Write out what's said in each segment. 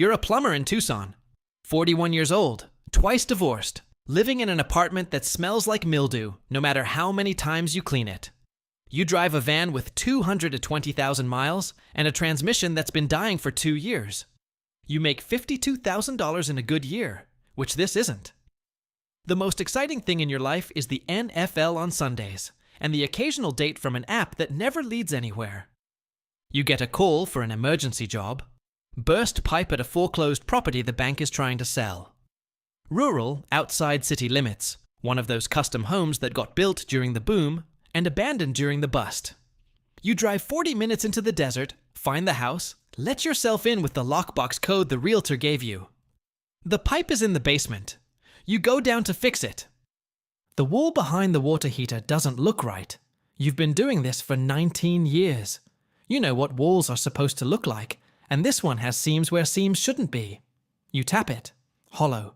You're a plumber in Tucson, 41 years old, twice divorced, living in an apartment that smells like mildew no matter how many times you clean it. You drive a van with 220,000 miles and a transmission that's been dying for 2 years. You make $52,000 in a good year, which this isn't. The most exciting thing in your life is the NFL on Sundays and the occasional date from an app that never leads anywhere. You get a call for an emergency job. Burst pipe at a foreclosed property the bank is trying to sell. Rural, outside city limits, one of those custom homes that got built during the boom and abandoned during the bust. You drive 40 minutes into the desert, find the house, let yourself in with the lockbox code the realtor gave you. The pipe is in the basement. You go down to fix it. The wall behind the water heater doesn't look right. You've been doing this for 19 years. You know what walls are supposed to look like, and this one has seams where seams shouldn't be. You tap it. Hollow.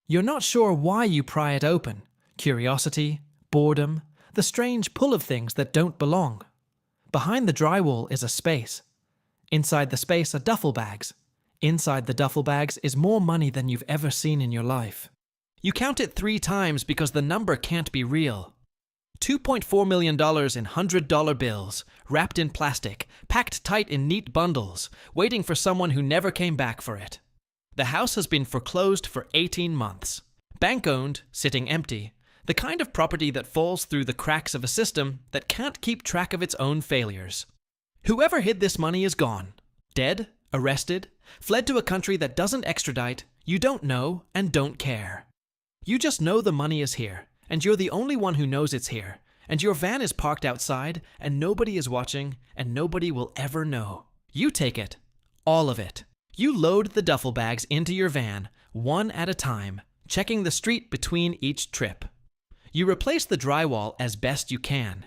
You're not sure why you pry it open. Curiosity, boredom, the strange pull of things that don't belong. Behind the drywall is a space. Inside the space are duffel bags. Inside the duffel bags is more money than you've ever seen in your life. You count it 3 times because the number can't be real. $2.4 million in $100 bills, wrapped in plastic, packed tight in neat bundles, waiting for someone who never came back for it. The house has been foreclosed for 18 months. Bank-owned, sitting empty, the kind of property that falls through the cracks of a system that can't keep track of its own failures. Whoever hid this money is gone. Dead, arrested, fled to a country that doesn't extradite, you don't know and don't care. You just know the money is here, and you're the only one who knows it's here, and your van is parked outside, and nobody is watching, and nobody will ever know. You take it. All of it. You load the duffel bags into your van, one at a time, checking the street between each trip. You replace the drywall as best you can.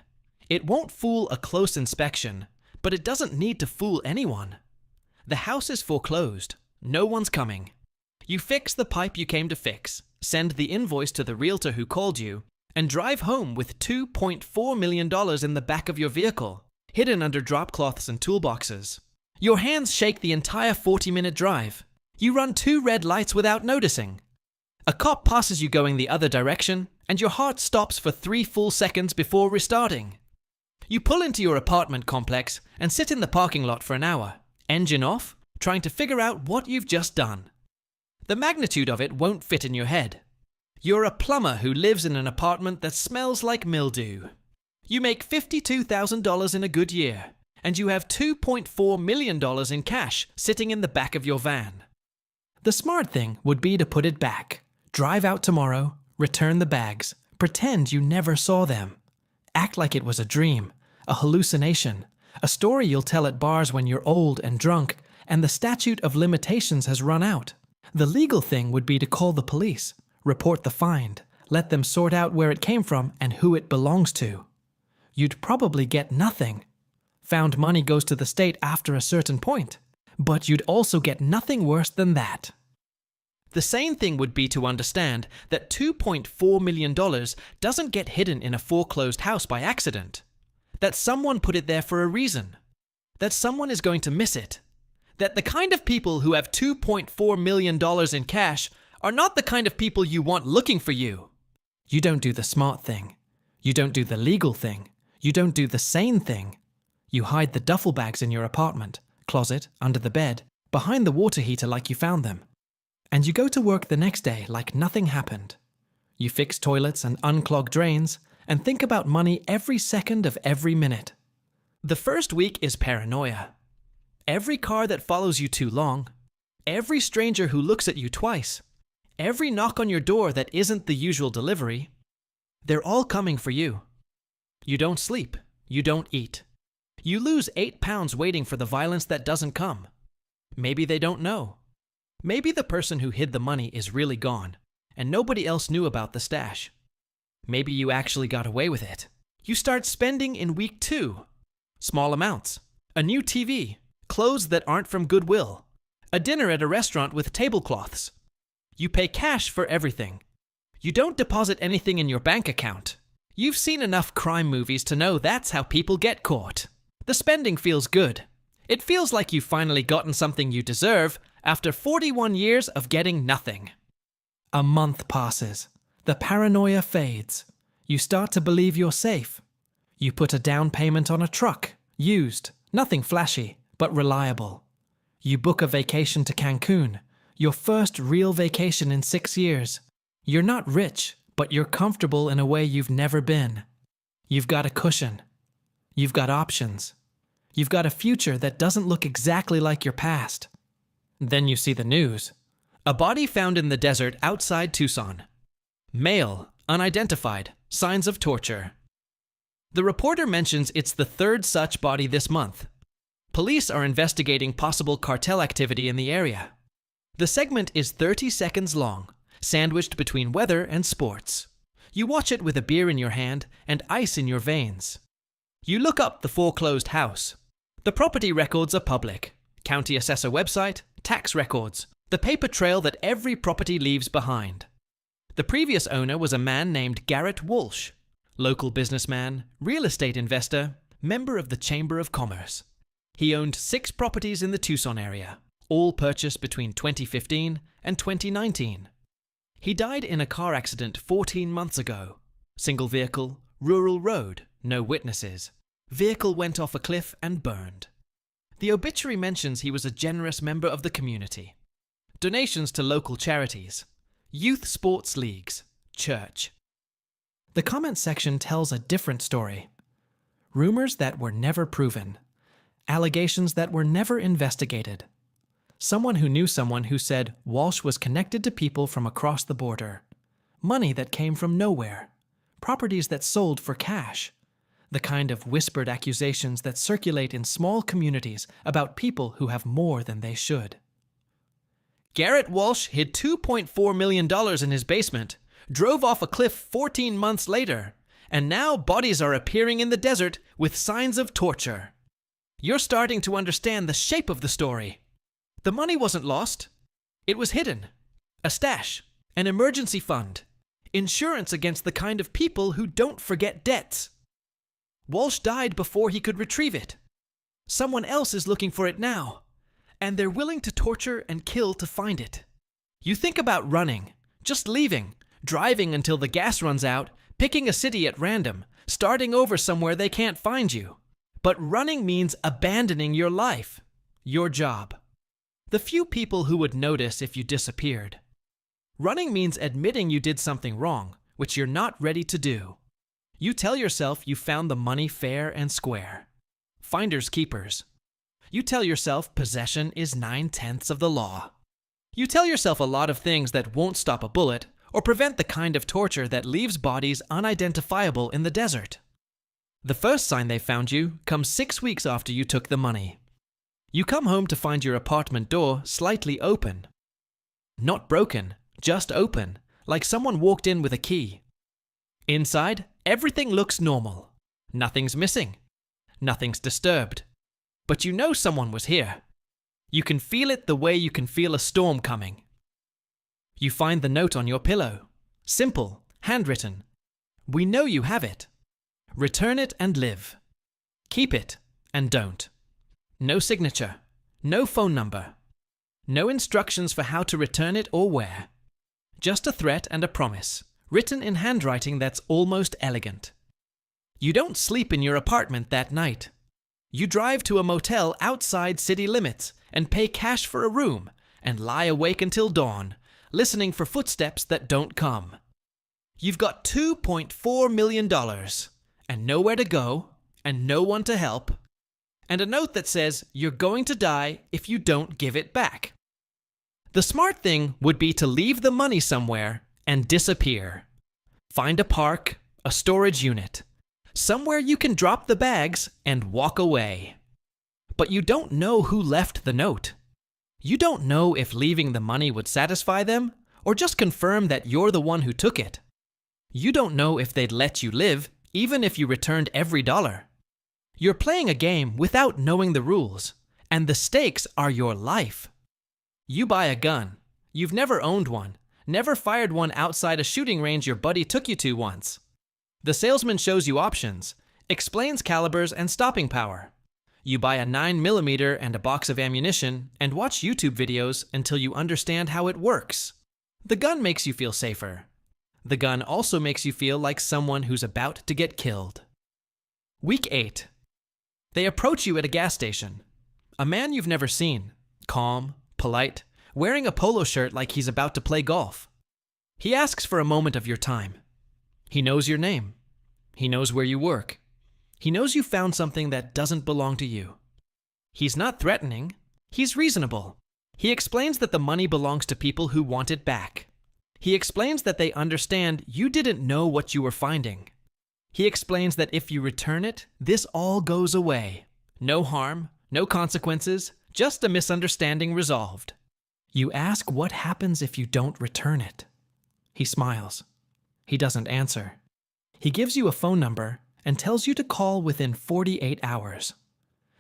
It won't fool a close inspection, but it doesn't need to fool anyone. The house is foreclosed. No one's coming. You fix the pipe you came to fix, send the invoice to the realtor who called you, and drive home with $2.4 million in the back of your vehicle, hidden under drop cloths and toolboxes. Your hands shake the entire 40-minute drive. You run 2 red lights without noticing. A cop passes you going the other direction, and your heart stops for 3 full seconds before restarting. You pull into your apartment complex and sit in the parking lot for an hour, engine off, trying to figure out what you've just done. The magnitude of it won't fit in your head. You're a plumber who lives in an apartment that smells like mildew. You make $52,000 in a good year, and you have $2.4 million in cash sitting in the back of your van. The smart thing would be to put it back, drive out tomorrow, return the bags, pretend you never saw them. Act like it was a dream, a hallucination, a story you'll tell at bars when you're old and drunk, and the statute of limitations has run out. The legal thing would be to call the police, report the find, let them sort out where it came from and who it belongs to. You'd probably get nothing. Found money goes to the state after a certain point, but you'd also get nothing worse than that. The sane thing would be to understand that $2.4 million doesn't get hidden in a foreclosed house by accident. That someone put it there for a reason. That someone is going to miss it. That the kind of people who have $2.4 million in cash are not the kind of people you want looking for you. You don't do the smart thing. You don't do the legal thing. You don't do the sane thing. You hide the duffel bags in your apartment, closet, under the bed, behind the water heater like you found them. And you go to work the next day like nothing happened. You fix toilets and unclog drains and think about money every second of every minute. The first week is paranoia. Every car that follows you too long, every stranger who looks at you twice, every knock on your door that isn't the usual delivery, they're all coming for you. You don't sleep. You don't eat. You lose 8 pounds waiting for the violence that doesn't come. Maybe they don't know. Maybe the person who hid the money is really gone, and nobody else knew about the stash. Maybe you actually got away with it. You start spending in week 2. Small amounts. A new TV. Clothes that aren't from Goodwill. A dinner at a restaurant with tablecloths. You pay cash for everything. You don't deposit anything in your bank account. You've seen enough crime movies to know that's how people get caught. The spending feels good. It feels like you've finally gotten something you deserve, after 41 years of getting nothing. A month passes. The paranoia fades. You start to believe you're safe. You put a down payment on a truck, used, nothing flashy, but reliable. You book a vacation to Cancun, your first real vacation in 6 years. You're not rich, but you're comfortable in a way you've never been. You've got a cushion. You've got options. You've got a future that doesn't look exactly like your past. Then you see the news. A body found in the desert outside Tucson. Male, unidentified, signs of torture. The reporter mentions it's the third such body this month. Police are investigating possible cartel activity in the area. The segment is 30 seconds long, sandwiched between weather and sports. You watch it with a beer in your hand and ice in your veins. You look up the foreclosed house. The property records are public. County assessor website, tax records, the paper trail that every property leaves behind. The previous owner was a man named Garrett Walsh, local businessman, real estate investor, member of the Chamber of Commerce. He owned 6 properties in the Tucson area, all purchased between 2015 and 2019. He died in a car accident 14 months ago. Single vehicle, rural road, no witnesses. Vehicle went off a cliff and burned. The obituary mentions he was a generous member of the community. Donations to local charities, youth sports leagues, church. The comment section tells a different story. Rumors that were never proven. Allegations that were never investigated. Someone who knew someone who said Walsh was connected to people from across the border. Money that came from nowhere. Properties that sold for cash. The kind of whispered accusations that circulate in small communities about people who have more than they should. Garrett Walsh hid $2.4 million in his basement, drove off a cliff 14 months later, and now bodies are appearing in the desert with signs of torture. You're starting to understand the shape of the story. The money wasn't lost. It was hidden. A stash, an emergency fund, insurance against the kind of people who don't forget debts. Walsh died before he could retrieve it. Someone else is looking for it now, and they're willing to torture and kill to find it. You think about running, just leaving, driving until the gas runs out, picking a city at random, starting over somewhere they can't find you. But running means abandoning your life, your job. The few people who would notice if you disappeared. Running means admitting you did something wrong, which you're not ready to do. You tell yourself you found the money fair and square. Finders keepers. You tell yourself possession is 9/10 of the law. You tell yourself a lot of things that won't stop a bullet or prevent the kind of torture that leaves bodies unidentifiable in the desert. The first sign they found you comes 6 weeks after you took the money. You come home to find your apartment door slightly open. Not broken, just open, like someone walked in with a key. Inside, everything looks normal. Nothing's missing. Nothing's disturbed. But you know someone was here. You can feel it the way you can feel a storm coming. You find the note on your pillow. Simple, handwritten. We know you have it. Return it and live. Keep it and don't. No signature. No phone number. No instructions for how to return it or where. Just a threat and a promise, written in handwriting that's almost elegant. You don't sleep in your apartment that night. You drive to a motel outside city limits and pay cash for a room and lie awake until dawn, listening for footsteps that don't come. You've got $2.4 million and nowhere to go and no one to help, and a note that says you're going to die if you don't give it back. The smart thing would be to leave the money somewhere and disappear. Find a park, a storage unit, somewhere you can drop the bags and walk away. But you don't know who left the note. You don't know if leaving the money would satisfy them or just confirm that you're the one who took it. You don't know if they'd let you live even if you returned every dollar. You're playing a game without knowing the rules, and the stakes are your life. You buy a gun. You've never owned one, never fired one outside a shooting range your buddy took you to once. The salesman shows you options, explains calibers and stopping power. You buy a 9mm and a box of ammunition and watch YouTube videos until you understand how it works. The gun makes you feel safer. The gun also makes you feel like someone who's about to get killed. Week 8. They approach you at a gas station. A man you've never seen, calm, polite, wearing a polo shirt like he's about to play golf. He asks for a moment of your time. He knows your name. He knows where you work. He knows you found something that doesn't belong to you. He's not threatening. He's reasonable. He explains that the money belongs to people who want it back. He explains that they understand you didn't know what you were finding. He explains that if you return it, this all goes away. No harm, no consequences, just a misunderstanding resolved. You ask what happens if you don't return it. He smiles. He doesn't answer. He gives you a phone number and tells you to call within 48 hours.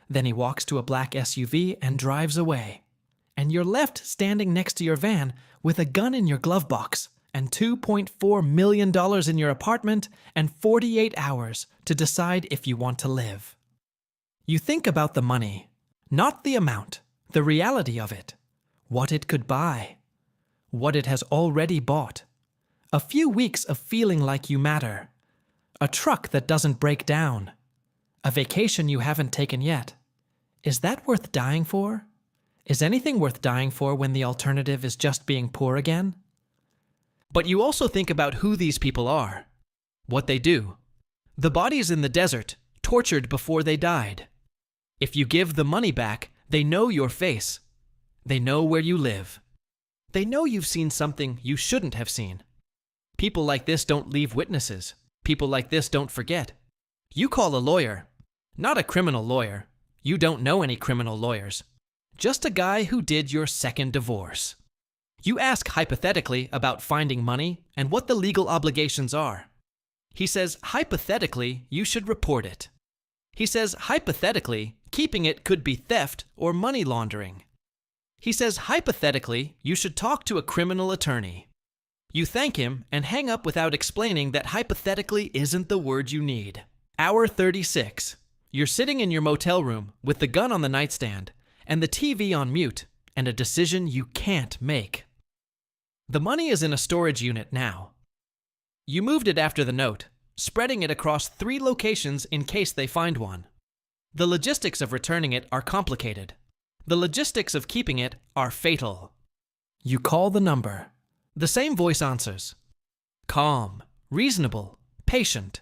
Then he walks to a black SUV and drives away. And you're left standing next to your van with a gun in your glove box and $2.4 million in your apartment and 48 hours to decide if you want to live. You think about the money, not the amount, the reality of it, what it could buy, what it has already bought, a few weeks of feeling like you matter, a truck that doesn't break down, a vacation you haven't taken yet. Is that worth dying for? Is anything worth dying for when the alternative is just being poor again? But you also think about who these people are, what they do. The bodies in the desert, tortured before they died. If you give the money back, they know your face. They know where you live. They know you've seen something you shouldn't have seen. People like this don't leave witnesses. People like this don't forget. You call a lawyer, not a criminal lawyer. You don't know any criminal lawyers. Just a guy who did your second divorce. You ask hypothetically about finding money and what the legal obligations are. He says, hypothetically, you should report it. He says, hypothetically, keeping it could be theft or money laundering. He says, hypothetically, you should talk to a criminal attorney. You thank him and hang up without explaining that hypothetically isn't the word you need. Hour 36. You're sitting in your motel room with the gun on the nightstand and the TV on mute and a decision you can't make. The money is in a storage unit now. You moved it after the note, spreading it across 3 locations in case they find one. The logistics of returning it are complicated. The logistics of keeping it are fatal. You call the number. The same voice answers. Calm, reasonable, patient.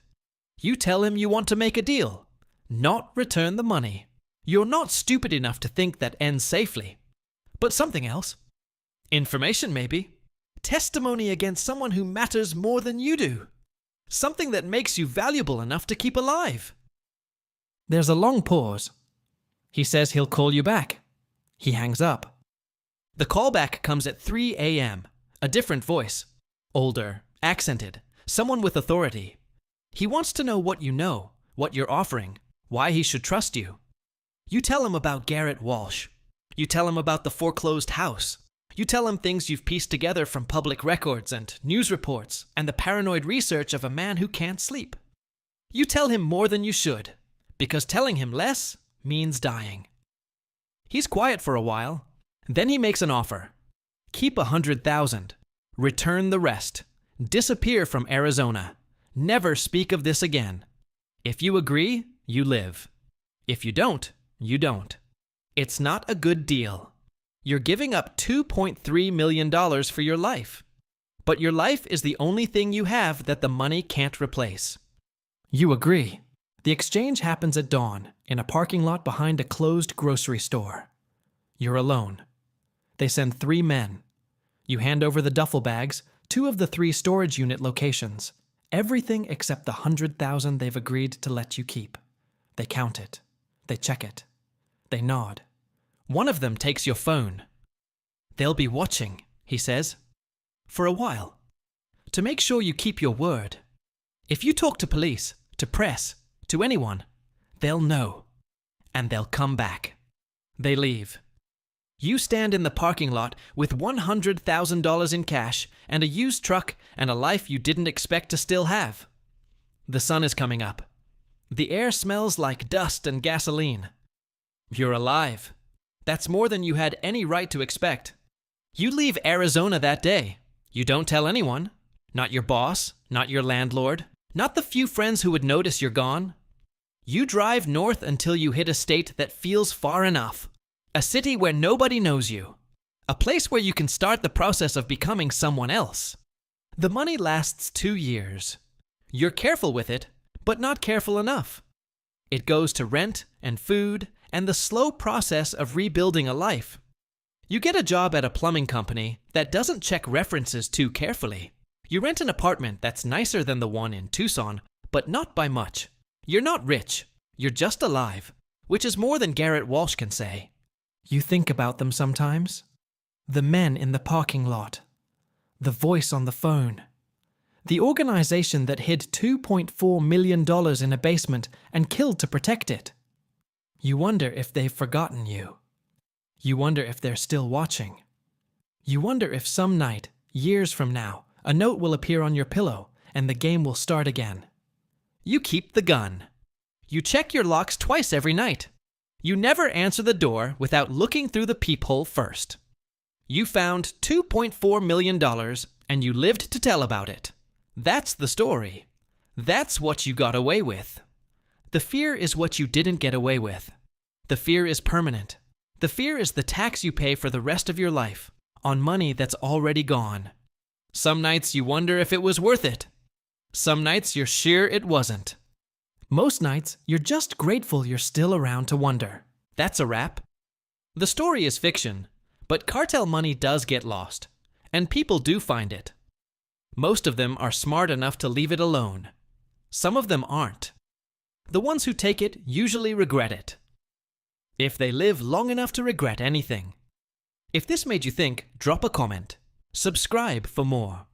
You tell him you want to make a deal, not return the money. You're not stupid enough to think that ends safely. But something else. Information, maybe. Testimony against someone who matters more than you do. Something that makes you valuable enough to keep alive. There's a long pause. He says he'll call you back. He hangs up. The callback comes at 3 a.m. A different voice. Older, accented, someone with authority. He wants to know what you know, what you're offering, why he should trust you. You tell him about Garrett Walsh. You tell him about the foreclosed house. You tell him things you've pieced together from public records and news reports and the paranoid research of a man who can't sleep. You tell him more than you should, because telling him less means dying. He's quiet for a while. Then he makes an offer. Keep 100,000. Return the rest. Disappear from Arizona. Never speak of this again. If you agree, you live. If you don't, you don't. It's not a good deal. You're giving up $2.3 million for your life. But your life is the only thing you have that the money can't replace. You agree. The exchange happens at dawn in a parking lot behind a closed grocery store. You're alone. They send 3 men. You hand over the duffel bags, 2 of the 3 storage unit locations. Everything except the 100,000 they've agreed to let you keep. They count it. They check it. They nod. One of them takes your phone. They'll be watching, he says. For a while. To make sure you keep your word. If you talk to police, to press, to anyone, they'll know. And they'll come back. They leave. You stand in the parking lot with $100,000 in cash and a used truck and a life you didn't expect to still have. The sun is coming up. The air smells like dust and gasoline. You're alive. That's more than you had any right to expect. You leave Arizona that day. You don't tell anyone. Not your boss, not your landlord, not the few friends who would notice you're gone. You drive north until you hit a state that feels far enough. A city where nobody knows you. A place where you can start the process of becoming someone else. The money lasts 2 years. You're careful with it, but not careful enough. It goes to rent and food and the slow process of rebuilding a life. You get a job at a plumbing company that doesn't check references too carefully. You rent an apartment that's nicer than the one in Tucson, but not by much. You're not rich. You're just alive, which is more than Garrett Walsh can say. You think about them sometimes? The men in the parking lot. The voice on the phone. The organization that hid $2.4 million in a basement and killed to protect it. You wonder if they've forgotten you. You wonder if they're still watching. You wonder if some night, years from now, a note will appear on your pillow and the game will start again. You keep the gun. You check your locks twice every night. You never answer the door without looking through the peephole first. You found $2.4 million and you lived to tell about it. That's the story. That's what you got away with. The fear is what you didn't get away with. The fear is permanent. The fear is the tax you pay for the rest of your life on money that's already gone. Some nights you wonder if it was worth it. Some nights you're sure it wasn't. Most nights you're just grateful you're still around to wonder. That's a wrap. The story is fiction, but cartel money does get lost, and people do find it. Most of them are smart enough to leave it alone. Some of them aren't. The ones who take it usually regret it. If they live long enough to regret anything. If this made you think, drop a comment. Subscribe for more.